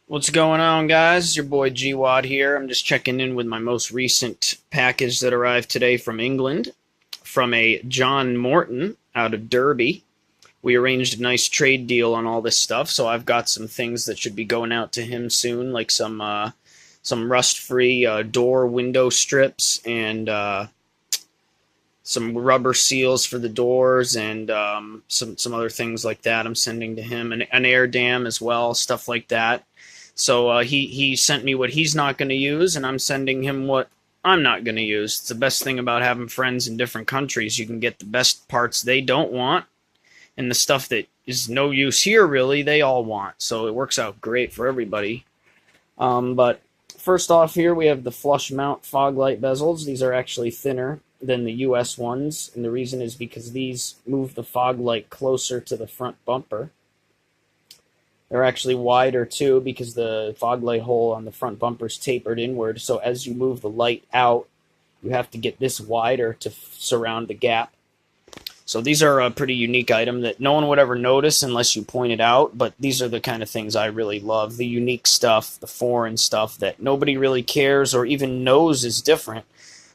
What's going on, guys? Your boy GWAD here. I'm just checking in with my most recent package that arrived today from England from a John Morton out of Derby. We arranged a nice trade deal on all this stuff, so I've got some things that should be going out to him soon, like some rust-free door window strips and some rubber seals for the doors and some other things like that. I'm sending to him an air dam as well, stuff like that. So he sent me what he's not going to use, and I'm sending him what I'm not going to use. It's the best thing about having friends in different countries. You can get the best parts they don't want, and the stuff that is no use here, really, they all want. So it works out great for everybody. But first off here, we have the flush mount fog light bezels. These are actually thinner than the US ones, and the reason is because these move the fog light closer to the front bumper. They're actually wider too because the fog light hole on the front bumper is tapered inward, so as you move the light out, you have to get this wider to surround the gap. So these are a pretty unique item that no one would ever notice unless you point it out, but these are the kind of things I really love, the unique stuff, the foreign stuff that nobody really cares or even knows is different.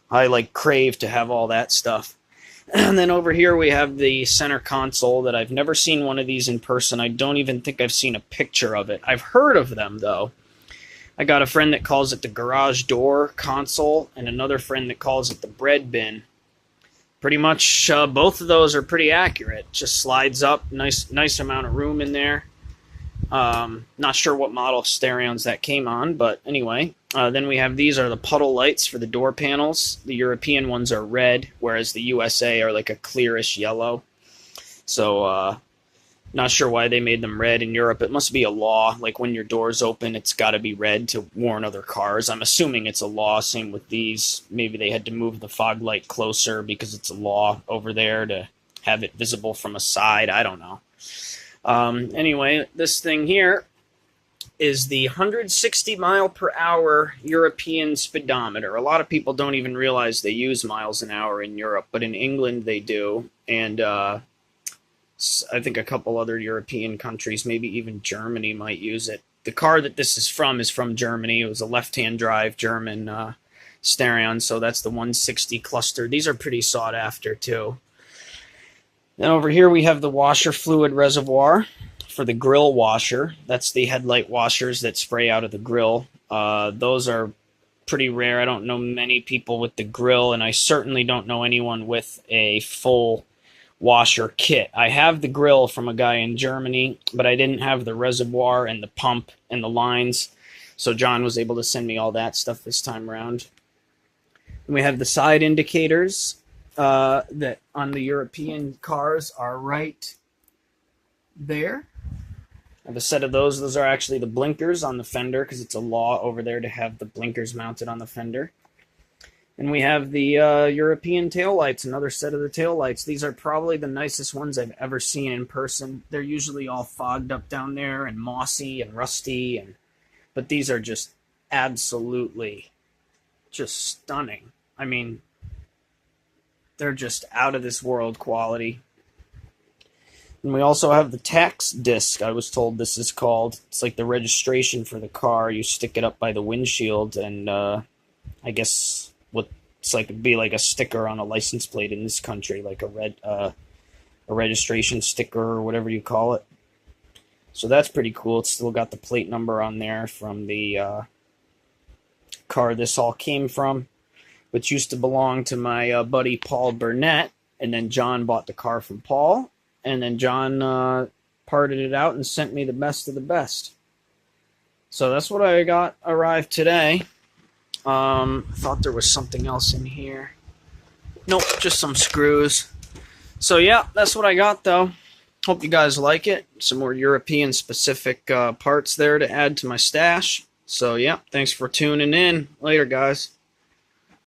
I crave to have all that stuff. And then over here we have the center console that I've never seen one of these in person. I don't even think I've seen a picture of it. I've heard of them though. I got a friend that calls it the garage door console and another friend that calls it the bread bin. Pretty much both of those are pretty accurate. Just slides up, nice amount of room in there. Not sure what model of Starions that came on, but anyway. Then we have these are the puddle lights for the door panels. The European ones are red, whereas the USA are like a clearish yellow. So, not sure why they made them red in Europe. It must be a law. Like when your doors open, it's got to be red to warn other cars. I'm assuming it's a law. Same with these. Maybe they had to move the fog light closer because it's a law over there to have it visible from a side. I don't know. Anyway, this thing here is the 160 mile per hour European speedometer. A lot of people don't even realize they use miles an hour in Europe, but in England they do, and I think a couple other European countries, maybe even Germany, might use it. The car that this is from Germany. It was a left-hand drive German Starion, so that's the 160 cluster. These are pretty sought after too. Then over here we have the washer fluid reservoir for the grill washer. That's the headlight washers that spray out of the grill. Those are pretty rare. I don't know many people with the grill, and I certainly don't know anyone with a full washer kit. I have the grill from a guy in Germany, but I didn't have the reservoir and the pump and the lines, so John was able to send me all that stuff this time around. And we have the side indicators that on the European cars are right there. I have a set of those. Those are actually the blinkers on the fender because it's a law over there to have the blinkers mounted on the fender. And we have the European taillights, another set of the taillights. These are probably the nicest ones I've ever seen in person. They're usually all fogged up down there and mossy and rusty, but these are just absolutely just stunning. I mean, they're just out of this world quality. And we also have the tax disc, I was told this is called. It's like the registration for the car. You stick it up by the windshield, and I guess it'd be like a sticker on a license plate in this country, like a registration sticker or whatever you call it. So that's pretty cool. It's still got the plate number on there from the car this all came from, which used to belong to my buddy Paul Burnett, and then John bought the car from Paul. And then John parted it out and sent me the best of the best. So that's what I got arrived today. I thought there was something else in here. Nope, just some screws. So yeah, that's what I got though. Hope you guys like it. Some more European specific parts there to add to my stash. So yeah, thanks for tuning in. Later, guys.